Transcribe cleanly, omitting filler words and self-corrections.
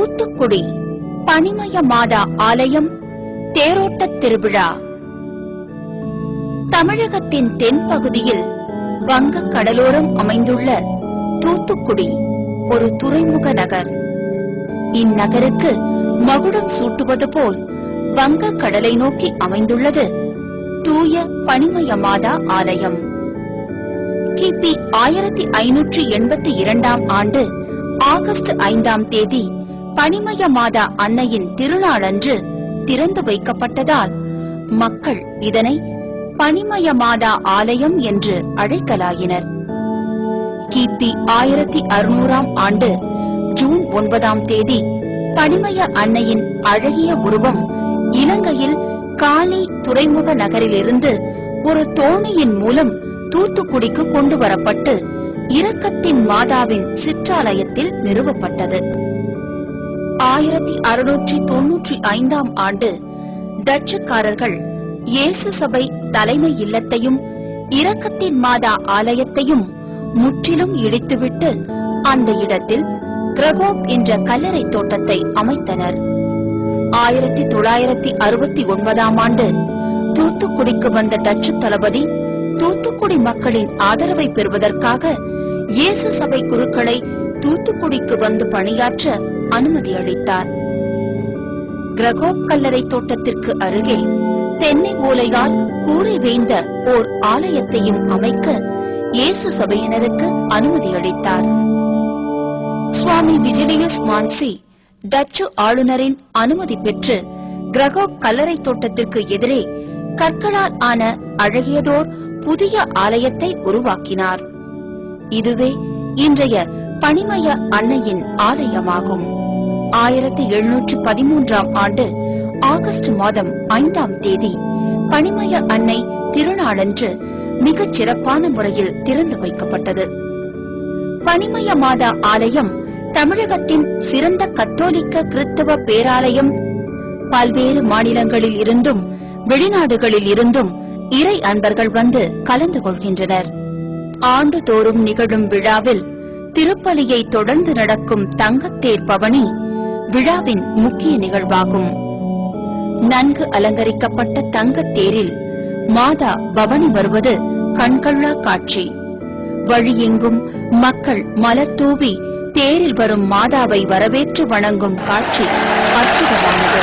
தூத்துக்குடி பனிமய மாதா ஆலயம் தேரோட்ட திருவிழா. தமிழகத்தின் தென்பகுதியில் வங்க கடலோரம் அமைந்துள்ள தூத்துக்குடி ஒரு துறைமுக நகர். இந்நகருக்கு மகுடம் சூட்டுவது போல் வங்க கடலை நோக்கி அமைந்துள்ளது தூய பனிமய மாதா ஆலயம். கிபி 1582 ஆண்டு ஆகஸ்ட் 5 பனிமய மாதா அன்னையின் திருநாளன்று திறந்து வைக்கப்பட்டதால் மக்கள் இதனை பனிமய மாதா ஆலயம் என்று அழைக்கலாயினர். கிபி 1600 ஆண்டு ஜூன் 9 பனிமய அன்னையின் அழகிய உருவம் இலங்கையில் காலி துறைமுக நகரிலிருந்து ஒரு தோணியின் மூலம் தூத்துக்குடிக்கு கொண்டு வரப்பட்டு இரக்கத்தின் மாதாவின் சிற்றாலயத்தில் நிறுவப்பட்டது. 1695 ஆண்டு டச்சுக்காரர்கள் இயேசு சபை தலைமை இல்லத்தையும் இரக்கத்தின் மாதா ஆலயத்தையும் முற்றிலும் இடித்துவிட்டு அந்த இடத்தில் கிரகோப் என்ற கல்லறை தோட்டத்தை அமைத்தனர். 1969 ஆண்டு தூத்துக்குடிக்கு வந்த டச்சு தளபதி தூத்துக்குடி மக்களின் ஆதரவை பெறுவதற்காக இயேசு சபை குருக்களை தூத்துக்குடிக்கு வந்து பணியாற்ற அனுமதி அளித்தார். கிரகோப் கல்லறை தோட்டத்திற்கு அருகே தென்னை ஓலையால் கூரை வேய்ந்த ஓர் ஆலயத்தையும் அமைக்க இயேசு சபையினருக்கு அனுமதி அளித்தார். சுவாமி விஜிலியஸ் மான்சி டச்சு ஆளுநரின் அனுமதி பெற்று கிரகோப் கல்லறை தோட்டத்திற்கு எதிரே கற்களால் ஆன அழகியதோர் புதிய ஆலயத்தை உருவாக்கினார். இதுவே இன்றைய பனிமய அன்னையின் ஆலயமாகும். 1713 ஆண்டு ஆகஸ்ட் மாதம் 5 பனிமய அன்னை திருநாளன்று மிகச் சிறப்பான முறையில் திறந்து வைக்கப்பட்டது. பனிமய மாதா ஆலயம் தமிழகத்தின் சிறந்த கத்தோலிக்க கிறிஸ்தவ பேராலயம். பல்வேறு மாநிலங்களில் இருந்தும் வெளிநாடுகளில் இருந்தும் இறை அன்பர்கள் வந்து கலந்து கொள்கின்றனர். ஆண்டுதோறும் நிகழும் விழாவில் திருப்பலியை தொடர்ந்து நடக்கும் தங்கத்தேர் பவனி விழாவின் முக்கிய நிகழ்வாகும். நன்கு அலங்கரிக்கப்பட்ட தங்கத்தேரில் மாதா பவனி வருவது கண்கொள்ளா காட்சி. வழியெங்கும் மக்கள் மலர் தூவி தேரில் வரும் மாதாவை வரவேற்று வணங்கும் காட்சி அற்புதமானது.